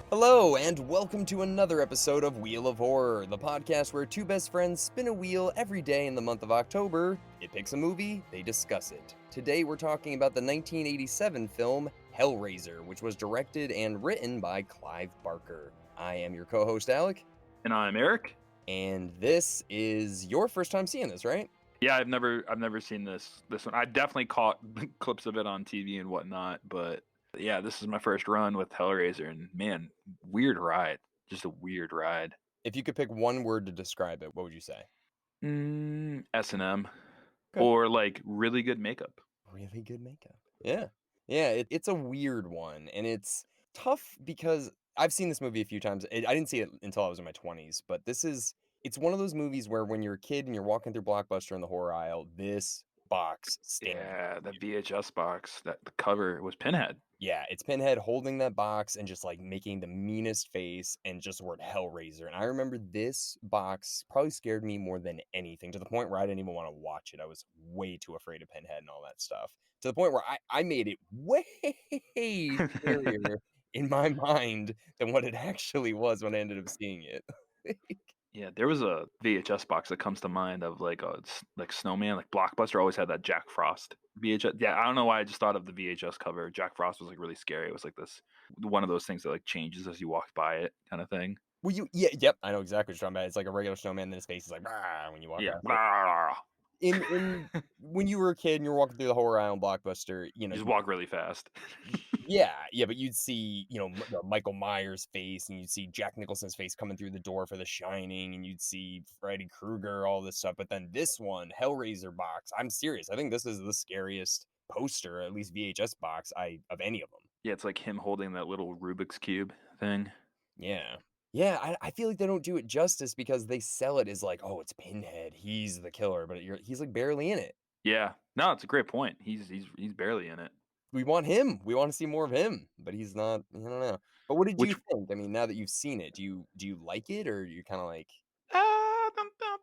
Hello, and welcome to another episode of Wheel of Horror, the podcast where two best friends spin a wheel every day in the month of October. It picks a movie, they discuss it. Today we're talking about the 1987 film Hellraiser, which was directed and written by Clive Barker. I am your co-host Alec, And I'm Erik. and this is your first time seeing this, right? Yeah, I've never seen this one. I definitely caught clips of it on TV and whatnot, but yeah, this is my first run with Hellraiser, and man, weird ride. Just a weird ride. If you could pick one word to describe it, what would you say? S&M Okay. or like really good makeup. Really good makeup. Yeah. Yeah, it's a weird one, and it's tough because I've seen this movie a few times. I didn't see it until I was in my 20s, but it's one of those movies where when you're a kid and you're walking through Blockbuster in the horror aisle, this box stands. Yeah, the VHS box. That the cover was Pinhead. Yeah, it's Pinhead holding that box and just like making the meanest face and just the word Hellraiser. And I remember this box probably scared me more than anything, to the point where I didn't even want to watch it. I was way too afraid of Pinhead and all that stuff. To the point where I made it way scarier in my mind than what it actually was when I ended up seeing it. Yeah, there was a VHS box that comes to mind of like Snowman, like Blockbuster always had that Jack Frost VHS. Yeah, I don't know why I just thought of the VHS cover. Jack Frost was like really scary. It was like this one of those things that like changes as you walk by it kind of thing. Well, yep, I know exactly what you're talking about. It's like a regular snowman, then his face is like "Rah," when you walk Yeah. past it. In You when you were a kid and you're walking through the horror aisle in Blockbuster, just walk really fast. yeah, but you'd see, Michael Myers' face, and you'd see Jack Nicholson's face coming through the door for The Shining, and you'd see Freddy Krueger, all this stuff. But then this one, Hellraiser box, I'm serious. I think this is the scariest poster, at least VHS box, of any of them. Yeah, it's like him holding that little Rubik's Cube thing. Yeah. Yeah, I feel like they don't do it justice because they sell it as like, oh, it's Pinhead, he's the killer, but he's like barely in it. Yeah. No, it's a great point. He's barely in it. We want him. We want to see more of him, but he's not. I don't know. But what did you Which think? I mean, now that you've seen it, do you like it, or you kind of like?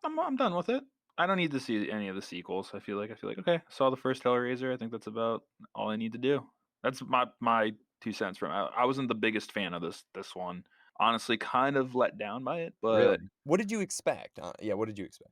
I'm done with it. I don't need to see any of the sequels. I feel like okay, I saw the first Hellraiser. I think that's about all I need to do. That's my 2 cents from it. I wasn't the biggest fan of this one. Honestly, kind of let down by it, but Really? What did you expect? Yeah, what did you expect?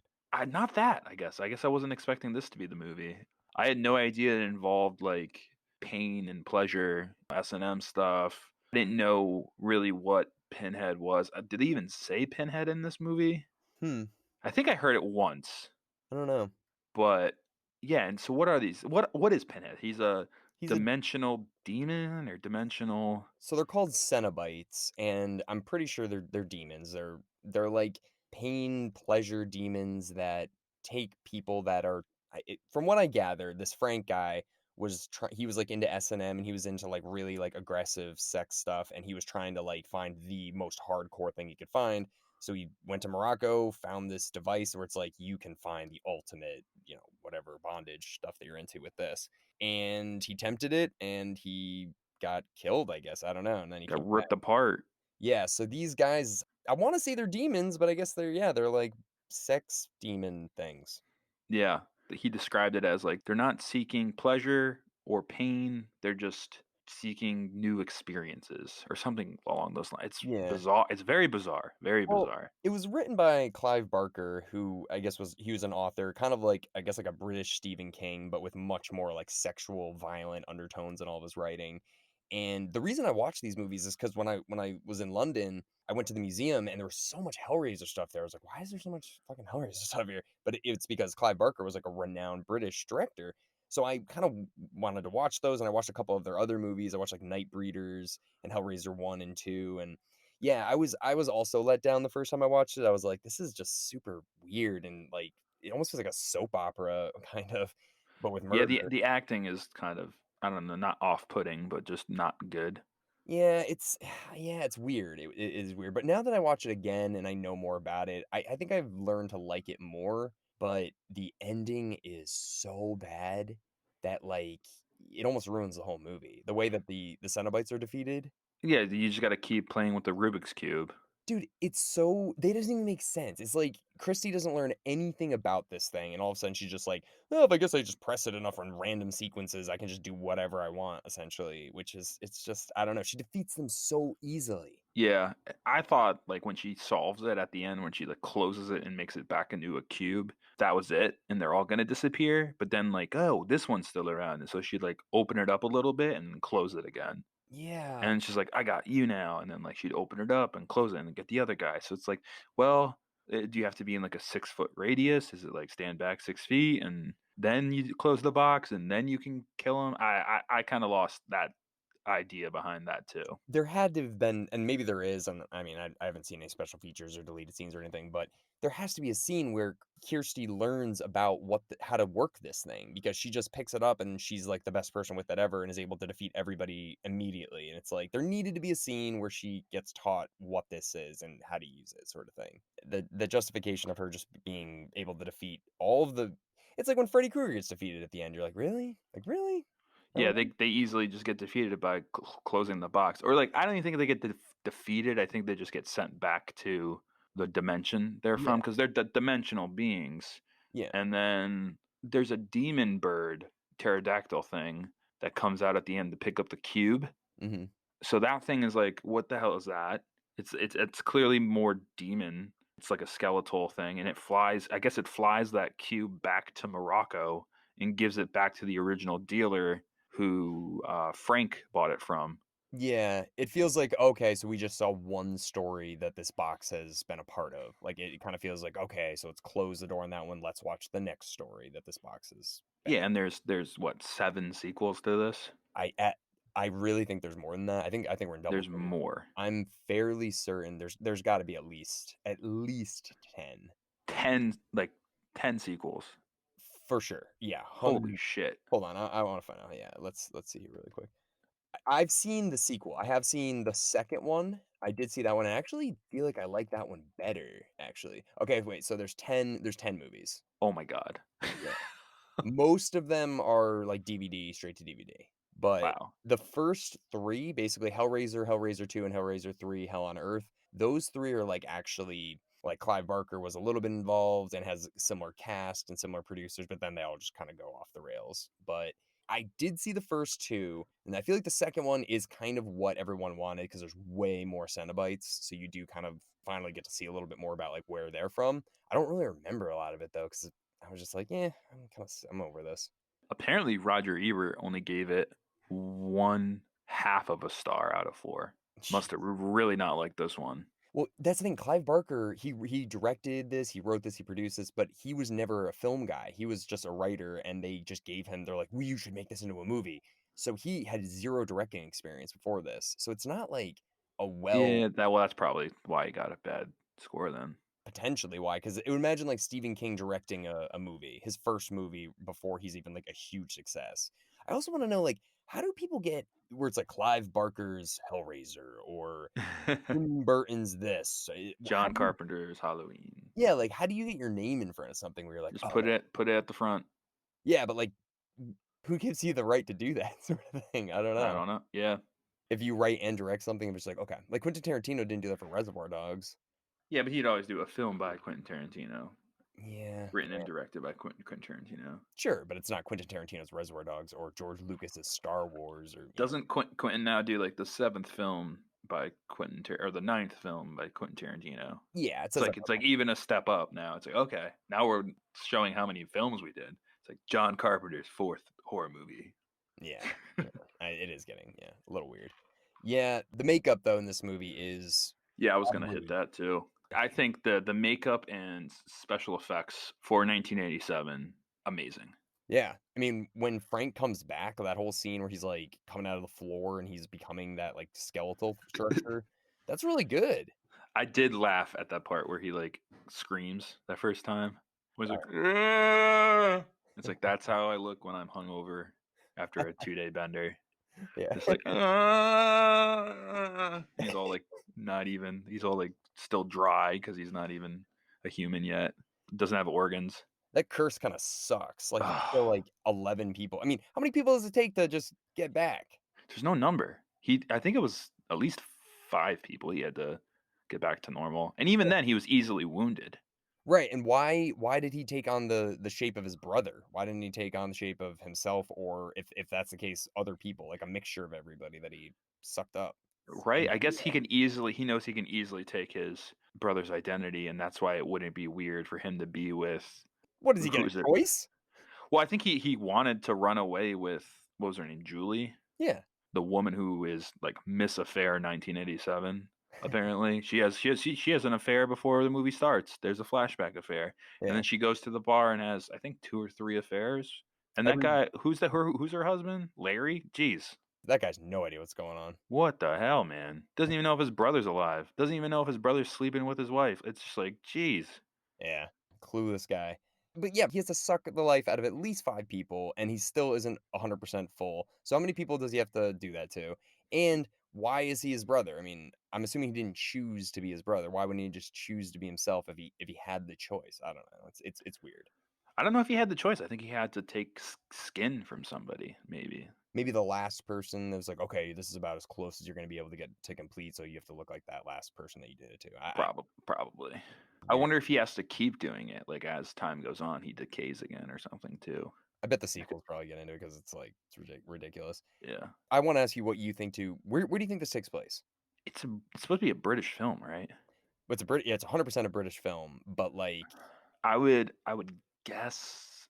not that. I guess I wasn't expecting this to be the movie. I had no idea it involved like pain and pleasure, S&M stuff. I didn't know really what Pinhead was. Did they even say Pinhead in this movie? Hmm. I think I heard it once. I don't know. But yeah, and so what are these? What is Pinhead? He's a He's a dimensional demon or dimensional. So they're called Cenobites, and I'm pretty sure they're demons. They're like pain pleasure demons that take people that are. From what I gather, this Frank guy he was like into S&M, and he was into like really like aggressive sex stuff, and he was trying to like find the most hardcore thing he could find. So he went to Morocco, found this device where it's like you can find the ultimate, whatever bondage stuff that you're into with this. And he tempted it, and he got killed, I guess. I don't know. And then he came Got back. ripped apart. Yeah, so these guys, I want to say they're demons, but I guess they're like sex demon things. Yeah, he described it as like they're not seeking pleasure or pain. They're just seeking new experiences or something along those lines. It's Yeah. bizarre. It's very bizarre. Very Well, bizarre. it was written by Clive Barker, who I guess he was an author, kind of like I guess like a British Stephen King, but with much more like sexual, violent undertones in all of his writing. And the reason I watch these movies is because when I was in London, I went to the museum and there was so much Hellraiser stuff there. I was like, why is there so much fucking Hellraiser stuff here? But it's because Clive Barker was like a renowned British director. So I kind of wanted to watch those, and I watched a couple of their other movies. I watched like Night Breeders and Hellraiser 1 and 2, and yeah, I was also let down the first time I watched it. I was like, this is just super weird, and like it almost feels like a soap opera kind of, but with Yeah, murder. the acting is kind of, I don't know, not off-putting, but just not good. Yeah, it's weird. It is weird. But now that I watch it again and I know more about it, I think I've learned to like it more. But the ending is so bad that like it almost ruins the whole movie. The way that the Cenobites are defeated. Yeah, you just got to keep playing with the Rubik's cube. Dude, it's so they doesn't even make sense. It's like Christy doesn't learn anything about this thing, and all of a sudden she's just like, "Oh, if I guess I just press it enough on random sequences, I can just do whatever I want," essentially, which is it's just I don't know, she defeats them so easily. Yeah, I thought, like, when she solves it at the end, when she, like, closes it and makes it back into a cube, that was it, and they're all gonna disappear, but then, like, "Oh, this one's still around," and so she'd, like, open it up a little bit and close it again, Yeah. and she's like, "I got you now," and then, like, she'd open it up and close it and get the other guy, so it's like, well, do you have to be in, like, a 6-foot radius? Is it, like, stand back 6 feet, and then you close the box, and then you can kill him? I kinda lost that idea behind that too. There had to have been, and maybe there is, and I mean, I haven't seen any special features or deleted scenes or anything, but there has to be a scene where Kirsty learns about how to work this thing because she just picks it up and she's like the best person with it ever and is able to defeat everybody immediately. And it's like there needed to be a scene where she gets taught what this is and how to use it, sort of thing. The justification of her just being able to defeat all of the, it's like when Freddy Krueger gets defeated at the end, you're like, really? Like, really? Yeah, they easily just get defeated by closing the box, or, like, I don't even think they get defeated, I think they just get sent back to the dimension they're Yeah, from, because 'cause they're dimensional beings, yeah. and then there's a demon bird, pterodactyl thing that comes out at the end to pick up the cube, Hmm. so that thing is like, "What the hell is that?" It's clearly more demon. It's like a skeletal thing, and it flies, I guess it flies that cube back to Morocco and gives it back to the original dealer who, Frank bought it from. Yeah, it feels like, okay, so we just saw one story that this box has been a part of. Like, it kind of feels like, okay, so let's close the door on that one. Let's watch the next story that this box has been. Yeah, and there's what, 7 sequels to this? I at I really think there's more than that. I think we're in double There's digits. more. I'm fairly certain there's got to be at least 10 10, like, 10 sequels. for sure. Yeah, Holy 100. shit. Hold on, I want to find out. Yeah, let's see here really quick. I've seen the sequel. I have seen the second one. I did see that one. I actually feel like I like that one better, actually. Okay, wait, so there's 10 movies. Oh my god. Yeah. Most of them are like DVD, straight to DVD. But Wow. the first 3, basically Hellraiser, Hellraiser 2, and Hellraiser 3, Hell on Earth, those 3 are like actually like Clive Barker was a little bit involved and has similar cast and similar producers, but then they all just kind of go off the rails. But I did see the first 2, and I feel like the second one is kind of what everyone wanted because there's way more Cenobites, so you do kind of finally get to see a little bit more about like where they're from. I don't really remember a lot of it though, because I was just like, yeah, I'm over this. Apparently, Roger Ebert only gave it 1/2 of a star out of 4. Must have really not liked this one. Well, that's the thing. Clive Barker, he directed this, he wrote this, he produced this, but he was never a film guy. He was just a writer, and they just gave him. They're like, "Well, you should make this into a movie." So he had zero directing experience before this. So it's not like a Yeah, that's probably why he got a bad score then. potentially why, because it would imagine like Stephen King directing a movie, his first movie before he's even like a huge success. I also want to know like how do people get where it's like Clive Barker's Hellraiser or Tim Burton's this? How John do you Carpenter's Halloween. Yeah, like, how do you get your name in front of something where you're like, Just "Oh, that" put it at the front. yeah, but, like, who gives you the right to do that sort of thing? I don't I know. don't know. Yeah. If you write and direct something, it's like, okay. Like, Quentin Tarantino didn't do that for Reservoir Dogs. Yeah, but he'd always do a film by Quentin Tarantino, Yeah, written and yeah. directed by Quentin Tarantino. Sure, but it's not Quentin Tarantino's Reservoir Dogs or George Lucas's Star Wars or, Doesn't Quentin now do, like, the 7th film by or the 9th film by Quentin Tarantino? Yeah, it It's says like that. it's like even a step up now. It's like, okay, now we're showing how many films we did. It's like John Carpenter's 4th horror movie. Yeah, yeah. It is getting, yeah, a little weird. Yeah, the makeup, though, in this movie is Yeah, I was gonna hit probably that too. I think the makeup and special effects for 1987, amazing. yeah. I mean, when Frank comes back, that whole scene where he's, like, coming out of the floor and he's becoming that, like, skeletal structure, that's really good. I did laugh at that part where he, like, screams that first time. Was like, "Ah!" It's like, that's how I look when I'm hungover after a 2-day bender. Yeah. Just like, "Ah!" He's all like, not even. He's all like still dry because he's not even a human yet. Doesn't have organs. That curse kinda sucks, like, you kill, Ugh, like, 11 people. I mean, how many people does it take to just get back? there's no number. I think it was at least 5 people he had to get back to normal, and even Yeah. then, he was easily wounded. Right, and why did he take on the shape of his brother? Why didn't he take on the shape of himself, or if that's the case, other people, like a mixture of everybody that he sucked up? Right? And I guess he knows he can easily take his brother's identity, and that's why it wouldn't be weird for him to be with what does he get, who's a it? choice? Well, I think he wanted to run away with what was her name? Julie? Yeah, The woman who is like Miss Affair 1987. Apparently, she has an affair before the movie starts. There's a flashback affair, and yeah. then she goes to the bar and has I think 2 or 3 affairs. And that Every guy, who's her husband? Larry? Jeez. that guy's no idea what's going on. What the hell, man? Doesn't even know if his brother's alive. Doesn't even know if his brother's sleeping with his wife. It's just like, jeez. Yeah, clueless guy. But yeah, he has to suck the life out of at least 5 people, and he still isn't 100% full. So how many people does he have to do that to? And why is he his brother? I mean, I'm assuming he didn't choose to be his brother. Why wouldn't he just choose to be himself if he had the choice? I don't know. It's weird. I don't know if he had the choice. I think he had to take skin from somebody, maybe. Maybe the last person that was like, okay, this is about as close as you're going to be able to get to complete, so you have to look like that last person that you did it to. Probably. I Weird. wonder if he has to keep doing it, like, as time goes on, he decays again or something too. I bet the That could sequels probably get into it because it's like it's ridiculous. yeah. I want to ask you what you think too. Where do you think this takes place? It's supposed to be a British film, right? It's a Brit yeah, it's 100% a British film, but, like, I would guess,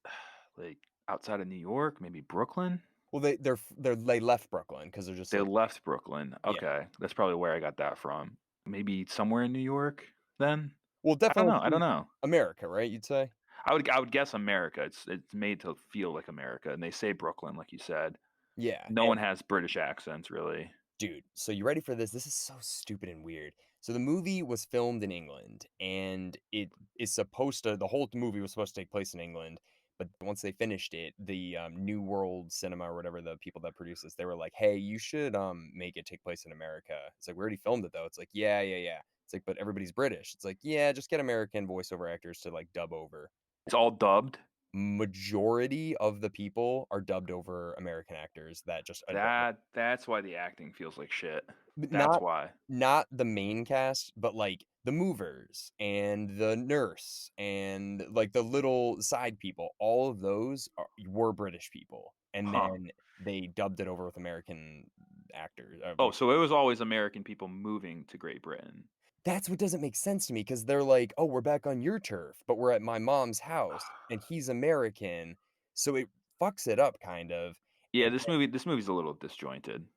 like, outside of New York, maybe Brooklyn? well, they left Brooklyn because 'cause they're just They like left Brooklyn. yeah. Okay, that's probably where I got that from. Maybe somewhere in New York then? Well, definitely I don't know. America, right, you'd say? I would guess America. It's made to feel like America, and they say Brooklyn, like you said. Yeah, No and one has British accents, really. dude, so you ready for this? This is so stupid and weird. So the movie was filmed in England, and it is supposed to the whole movie was supposed to take place in England, but once they finished it, the, New World Cinema or whatever, the people that produce this, they were like, "Hey, you should, make it take place in America." It's like, "We already filmed it, though." It's like, "Yeah, yeah, yeah." It's like, "But everybody's British." It's like, "Yeah, just get American voiceover actors to, like, dub over." It's all dubbed? Majority of the people are dubbed over American actors that just adult. That's why the acting feels like shit. But That's not why. not the main cast, but, like, the movers and the nurse and, like, the little side people, all of those were British people, and Huh. then they dubbed it over with American actors, Oh, like so it was always American people moving to Great Britain. that's what doesn't make sense to me because 'cause they're like, "Oh, we're back on your turf, but we're at my mom's house, and he's American," so it fucks it up kind of, Yeah, and this movie's a little disjointed.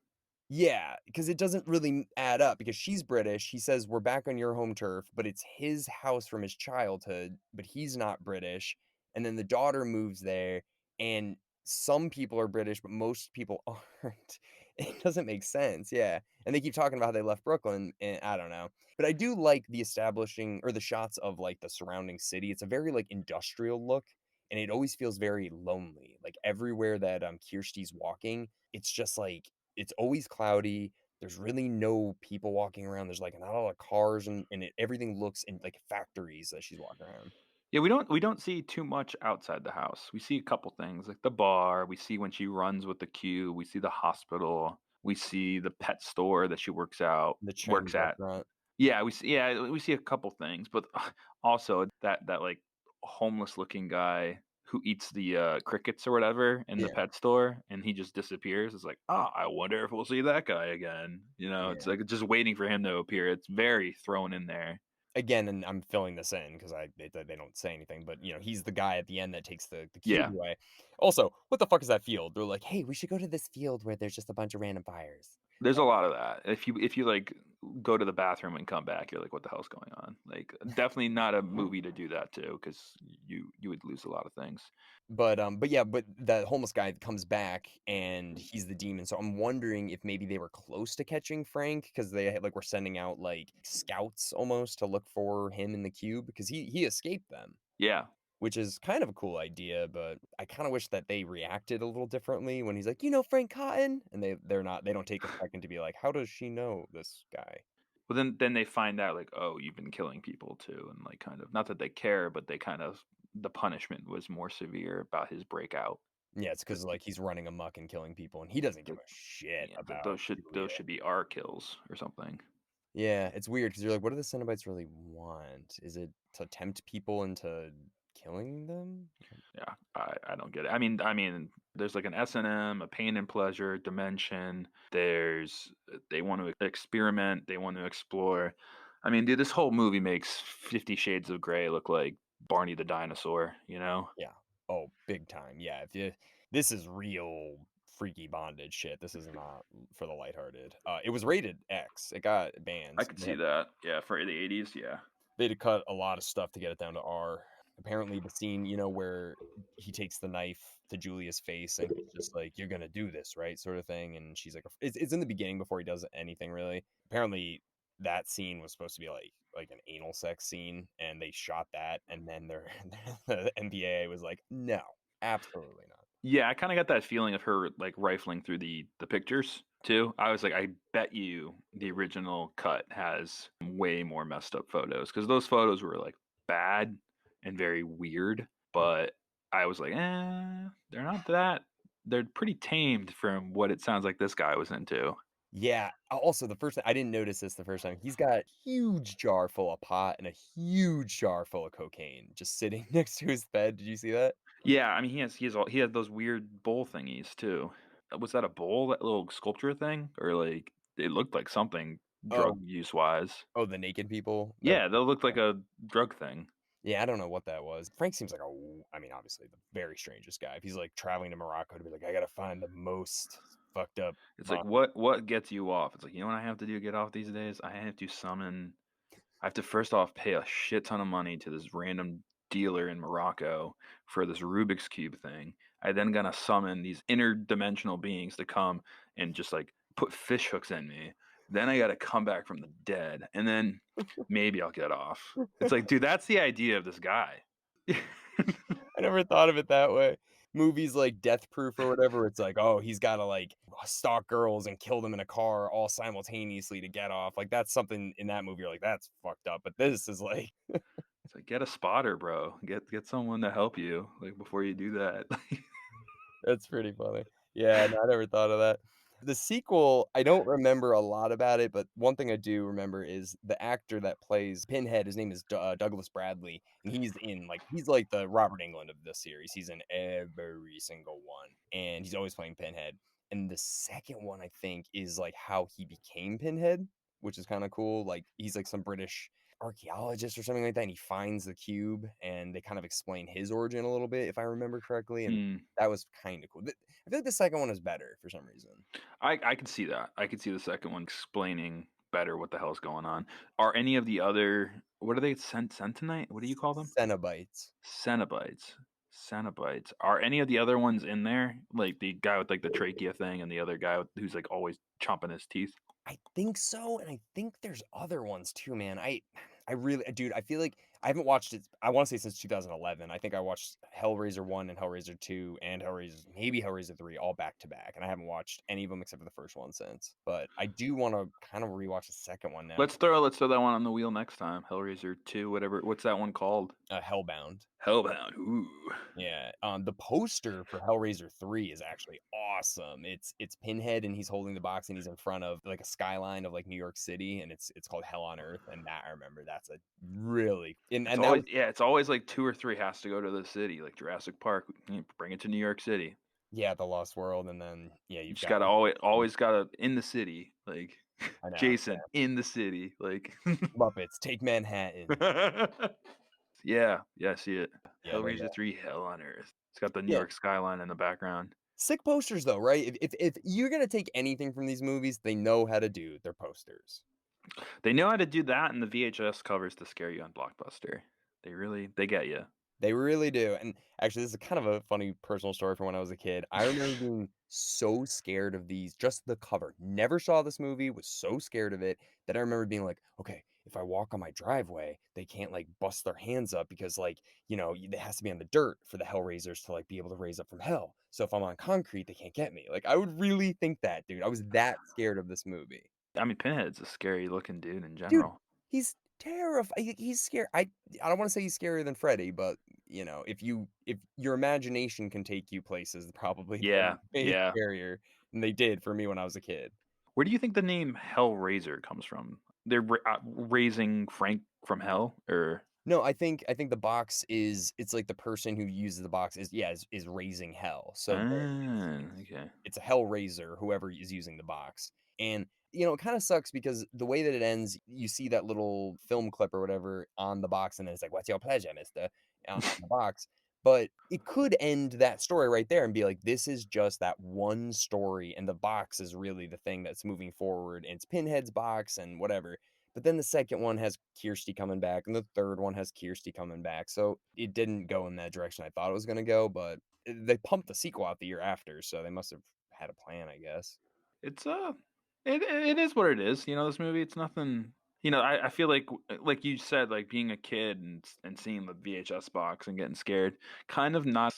yeah, because it doesn't really add up because she's British, he says, "We're back on your home turf," but it's his house from his childhood, but he's not British, and then the daughter moves there, and some people are British, but most people aren't. It doesn't make sense, yeah, and they keep talking about how they left Brooklyn, and I don't know, but I do like the establishing or the shots of, like, the surrounding city, it's a very, like, industrial look, and it always feels very lonely, like, everywhere that, Kirsty's walking, it's just, like it's always cloudy. There's really no people walking around. There's, like, not a lot of cars and everything looks in, like, factories that she's walking around. Yeah, we don't see too much outside the house. We see a couple things, like the bar, we see when she runs with the queue, we see the hospital, we see the pet store that she The Chinese works at. restaurant. Yeah, we see a couple things, but also that, like, homeless looking guy who eats the, crickets or whatever in the Yeah, pet store, and he just disappears. It's like, "Oh, I wonder if we'll see that guy again." You know, it's yeah. like just waiting for him to appear. It's very thrown in there. Again, and I'm filling this in because they don't say anything, but, he's the guy at the end that takes the cube Yeah. away. Also, what the fuck is that field? They're like, "Hey, we should go to this field where there's just a bunch of random fires." There's a lot of that. If you, like, go to the bathroom and come back, you're like, "What the hell's going on?" Like, definitely not a movie to do that to, because you would lose a lot of things. But yeah, but the homeless guy comes back and he's the demon, so I'm wondering if maybe they were close to catching Frank because they had like, were sending out, like, scouts almost to look for him in the cube because he escaped them, Yeah. which is kind of a cool idea, but I kinda wish that they reacted a little differently when he's like, "You know Frank Cotton?" And they don't take a second to be like, "How does she know this guy?" Well, then they find out, like, "Oh, you've been killing people too," and, like, kind of not that they care, but they kind of the punishment was more severe about his breakout. Yeah, it's because That like, he's running amok and killing people, and he doesn't give that a shit yeah, about those should people those either. should be our kills or something. Yeah, it's weird because 'cause you're like, "What do the Cenobites really want? Is it to tempt people into killing them?" Yeah, I don't get it. I mean, there's like an S&M, a pain and pleasure dimension. There's they want to experiment, they want to explore. I mean, dude, this whole movie makes 50 Shades of Grey look like Barney the dinosaur, you know? Yeah. Oh, big time. Yeah, if you this is real freaky bondage shit. This is not for the lighthearted. It was rated X. It got I bans. could see that. Yeah, for the 80s, yeah. They had to cut a lot of stuff to get it down to R. Apparently, the scene, where he takes the knife to Julia's face and he's just like, "You're gonna do this, right?" sort of thing, and she's like, it's in the beginning before he does anything really. Apparently, that scene was supposed to be like an anal sex scene, and they shot that, and then their the MPAA was like, "No, absolutely not." Yeah, I kinda got that feeling of her, like, rifling through the pictures, too. I was like, "I bet you the original cut has way more messed up photos because those photos were, like, bad and very weird, but I was like, they're not that they're pretty tamed from what it sounds like this guy was into." Yeah. Also, the first thing I didn't notice this the first time. He's got a huge jar full of pot and a huge jar full of cocaine just sitting next to his bed. Did you see that? Yeah, I mean, he had those weird bowl thingies, too. Was that a bowl, that little sculpture thing? Or, like, it looked like something Oh, drug use-wise. oh, the naked people that Yeah, that looked like a drug thing. yeah, I don't know what that was. Frank seems like I mean, obviously the very strangest guy. If he's like traveling to Morocco to be like, I gotta find the most fucked up It's like, bond. what gets you off? It's like, you know what I have to do to get off these days? I have to first off pay a shit ton of money to this random dealer in Morocco for this Rubik's Cube thing. I then gonna summon these interdimensional beings to come and just like put fish hooks in me. Then I gotta come back from the dead, and then maybe I'll get off. It's like, dude, that's the idea of this guy. I never thought of it that way. Movies like Death Proof or whatever, it's like, oh, he's gotta like stalk girls and kill them in a car all simultaneously to get off. Like that's something in that movie you're like, that's fucked up. But this is like It's like, get a spotter, bro. Get someone to help you, like, before you do that. that's pretty funny. Yeah, no, I never thought of that. The sequel, I don't remember a lot about it, but one thing I do remember is the actor that plays Pinhead, his name is Douglas Bradley, and he's like the Robert Englund of this series. He's in every single one, and he's always playing Pinhead. And the second one, I think, is like how he became Pinhead, which is kind of cool. Like he's like some British archaeologist or something like that, and he finds the cube, and they kind of explain his origin a little bit, if I remember correctly, and Hmm. that was kind of cool. I feel like the second one is better for some reason. I could see that. I could see the second one explaining better what the hell's going on. Are any of the other what are they Centonite? What do you call them? Cenobites. Cenobites. Cenobites. Are any of the other ones in there? Like the guy with like the trachea thing and the other guy who's like always chomping his teeth? I think so, and I think there's other ones too, man. I really dude, I feel like I haven't watched it, I wanna say since 2011. I think I watched Hellraiser 1 and Hellraiser 2 and Hellraiser 3 all back to back, and I haven't watched any of them except for the first one since. But I do wanna kind of rewatch the second one now. Let's throw that one on the wheel next time. Hellraiser 2, whatever. What's that one called? Hellbound. Hellbound. Ooh. Yeah, the poster for Hellraiser 3 is actually awesome. It's Pinhead and he's holding the box and he's in front of like a skyline of like New York City and it's called Hell on Earth and that I remember that's a really It's and that always was yeah, it's always like 2 or 3 has to go to the city, like Jurassic Park, bring it to New York City. yeah, The Lost World and then yeah, You you've just got gotta always gotta in the city, like, I know. Jason, in the city, like Muppets Take Manhattan. Yeah, yeah, I see it. Yeah, they Hellraiser 3: Hell on Earth. It's got the New yeah. York skyline in the background. Sick posters though, right? If you're gonna take anything from these movies, they know how to do their posters. They know how to do that in the VHS covers to scare you on Blockbuster. They get you. They really do, and actually, this is kind of a funny personal story from when I was a kid. I remember being so scared of these just the cover. Never saw this movie, was so scared of it that I remember being like, "Okay, if I walk on my driveway, they can't, like, bust their hands up because, like, it has to be on the dirt for the Hellraisers to, like, be able to raise up from hell. So if I'm on concrete, they can't get me." Like, I would really think that, dude. I was that scared of this movie. I mean, Pinhead's a scary looking dude in Dude, general. he's he's scary. I don't wanna say he's scarier than Freddy, but, if your imagination can take you places, probably they're Yeah, way yeah. scarier than they did for me when I was a kid. Where do you think the name Hellraiser comes from? they're raising Frank from hell, or No, I think the box is it's like the person who uses the box is yeah, is raising hell. So okay. it's a Hellraiser, whoever is using the box. And, it kinda sucks because the way that it ends, you see that little film clip or whatever on the box, and then it's like, "What's your pleasure, mister?" On the box. But it could end that story right there and be like, this is just that one story, and the box is really the thing that's moving forward, and it's Pinhead's box and whatever. But then the second one has Kirsty coming back, and the third one has Kirsty coming back. So it didn't go in that direction I thought it was gonna go, but they pumped the sequel out the year after, so they must have had a plan, I guess. It's it is what it is. This movie. It's nothing. I feel like you said, like being a kid and seeing the VHS box and getting scared, kind of not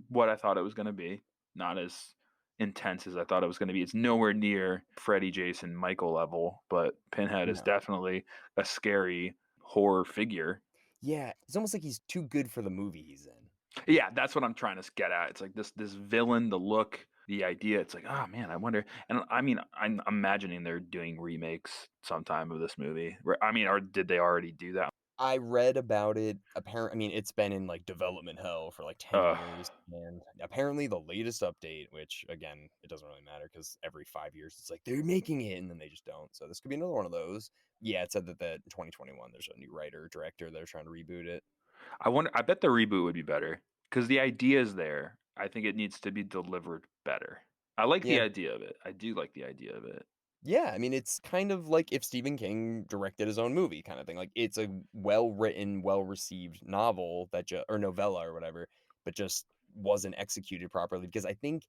what I thought it was going to be. Not as intense as I thought it was going to be. It's nowhere near Freddy, Jason, Michael level, but Pinhead is No. definitely a scary horror figure. Yeah, it's almost like he's too good for the movie he's in. Yeah, that's what I'm trying to get at. It's like this villain, the look, the idea. It's like, oh man, I wonder. And I mean, I'm imagining they're doing remakes sometime of this movie. I mean, or did they already do that? I read about it. I mean, it's been in like development hell for like 10 Uh, years. And apparently, the latest update, which again, it doesn't really matter because every 5 years it's like they're making it and then they just don't. So this could be another one of those. Yeah, it said that in 2021, there's a new writer, director that are trying to reboot it. I wonder. I bet the reboot would be better because the idea is there. I think it needs to be delivered better. I like the Yeah. idea of it. I do like the idea of it. Yeah, I mean, it's kind of like if Stephen King directed his own movie kind of thing. Like it's a well-written, well-received novel that just or novella or whatever, but just wasn't executed properly because I think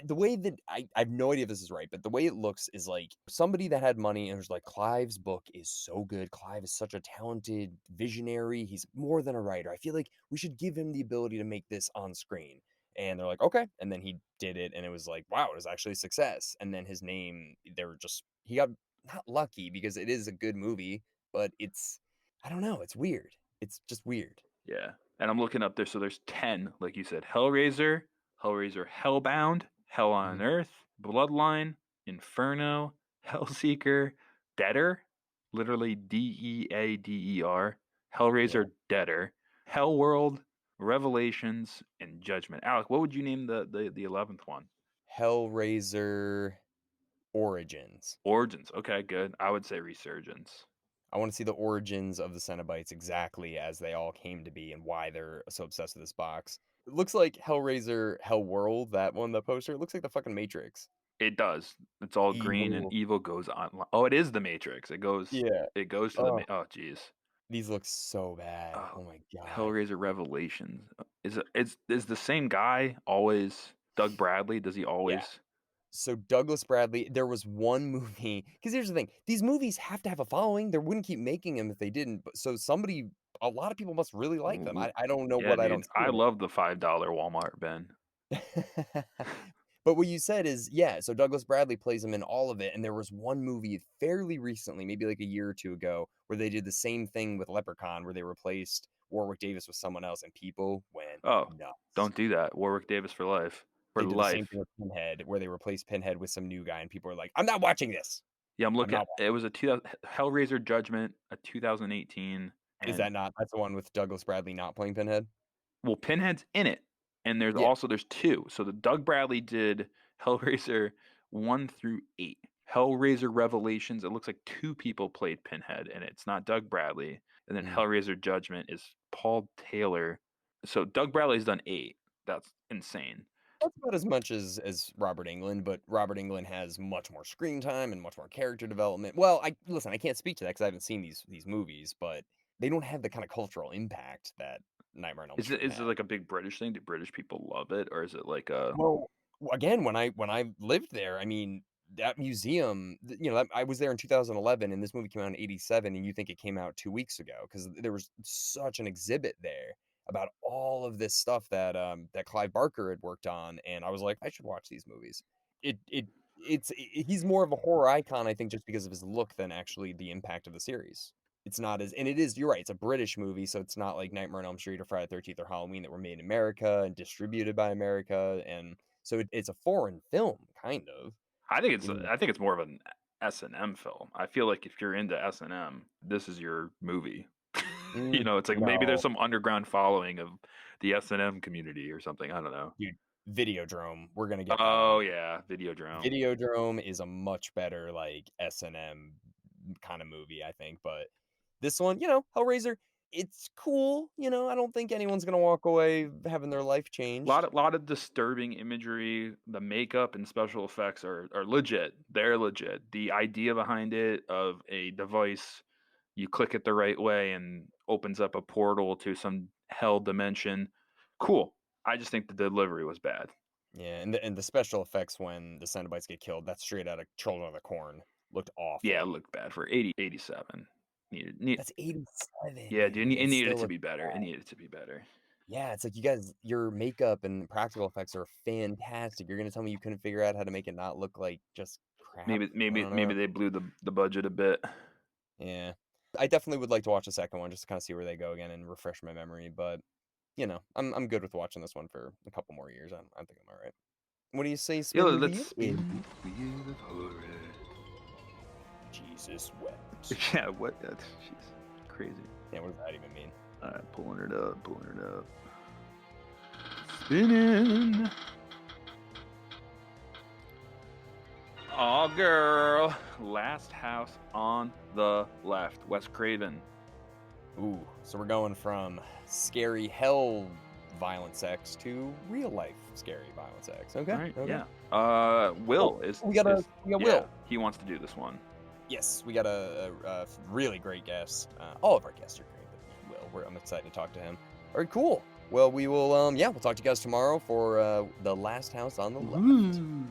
the way that I have no idea if this is right, but the way it looks is like somebody that had money and was like Clive's book is so good. Clive is such a talented visionary. He's more than a writer. I feel like we should give him the ability to make this on screen. And they're like, "Okay." And then he did it, and it was like, wow, it was actually a success. And then his name, they were just he got not lucky because it is a good movie, but it's I don't know, it's weird. It's just weird. Yeah. And I'm looking up there. So there's 10, like you said: Hellraiser, Hellraiser Hellbound, Hell on Mhm. Earth, Bloodline, Inferno, Hellseeker, Deader, literally Deader, Yeah. Hellraiser Deader, Hellworld, Revelations, and Judgment. Alec, what would you name the 11th one? Hellraiser Origins. Origins. Okay, good. I would say Resurgence. I want to see the origins of the Cenobites exactly as they all came to be and why they're so obsessed with this box. It looks like Hellraiser Hellworld, that one, the poster. It looks like the fucking Matrix. It does. It's all green and Evil. evil goes on. Oh, it is the Matrix. It goes. Yeah. It goes to the. Oh, Oh, jeez. these look so bad. Oh, Oh my god. Hellraiser Revelations. Is the same guy always Doug Bradley? Does he Yeah. always? So Douglas Bradley, there was one movie because here's the thing, these movies have to have a following, they wouldn't keep making them if they didn't, but so somebody a lot of people must really like them, Ooh, I don't know yeah, what I dude. don't see I in love the $5 Walmart bin. it. But what you said is, yeah, so Douglas Bradley plays him in all of it, and there was one movie fairly recently, maybe like a year or 2 ago, where they did the same thing with Leprechaun, where they replaced Warwick Davis with someone else, and people went Oh, nuts. don't do that. Warwick Davis for life. For They did the same life. thing with Pinhead, where they replaced Pinhead with some new guy, and people are like, "I'm not watching this. Yeah, I'm I'm looking. not." It was a 2000 Hellraiser Judgment, a 2018, Is and that not that's the one with Douglas Bradley not playing Pinhead? well, Pinhead's in it, and Yeah. there's 2. So the Doug Bradley did Hellraiser 1 through 8. Hellraiser Revelations, it looks like 2 people played Pinhead, and it's not Doug Bradley. And then Mm. Hellraiser Judgment is Paul Taylor. So Doug Bradley's done 8. That's insane. That's about as much as Robert Englund, but Robert Englund has much more screen time and much more character development. Well, I can't speak to that because I haven't seen these movies, but they don't have the kind of cultural impact that Nightmare on Elm Street Is it had. like a big British thing? Do British people love it, or is it like a Well, again, when I lived there, I mean, that museum, I was there in 2011, and this movie came out in '87, and you think it came out 2 weeks ago because there was such an exhibit there about all of this stuff that Clive Barker had worked on, and I was like, "I should watch these movies." He's more of a horror icon, I think, just because of his look than actually the impact of the series. It's not as and it is you're right, it's a British movie, so it's not like Nightmare on Elm Street or Friday the 13th or Halloween that were made in America and distributed by America, and so it's a foreign film, kind of. You know? I think it's more of S&M film. I feel like if you're into S&M, this is your movie. Mm, It's like maybe there's no, some underground following of the S&M community or something. I don't know. dude, Videodrome, we're gonna get that on Oh here. yeah, Videodrome. Videodrome is a much better, like, S&M kinda movie, I think, but this one, Hellraiser, it's cool, I don't think anyone's gonna walk away having their life changed. Lot of disturbing imagery. The makeup and special effects are legit. They're legit. The idea behind it of a device, you click it the right way and opens up a portal to some hell dimension. Cool. I just think the delivery was bad. Yeah, and the special effects when the Cenobites get killed, that's straight out of Children of the Corn. Looked Yeah, it awful. looked bad for 87. That's 87, Yeah, dude, dude, it it needed still to be looks better. It bad. needed to be better. Yeah, it's like, you guys your makeup and practical effects are fantastic. You're gonna tell me you couldn't figure out how to make it not look like just crap? I don't Maybe know. they blew the budget a bit. Yeah. I definitely would like to watch the second one just to kinda see where they go again and refresh my memory, but, I'm good with watching this one for a couple more years. I think I'm alright. What do you say Yo, spin the let's wheel? spin the wheel of horror. Jesus wept. Yeah, what? That's she's crazy. Yeah, what does that even mean? All right, pulling it up, pulling it up. Spinning. Oh, girl. Last House on the Left. Wes Craven. Ooh, so we're going from scary hell violent sex to real life scary violent sex. All Okay, right, okay. yeah. Oh, Will we got yeah, Will. he wants to do this one. Yes, we got a really great guest. All of our guests are great, but Will, I'm excited to talk to him. All right, cool. Well, we will, yeah, we'll talk to you guys tomorrow for the last house on the left. Woo.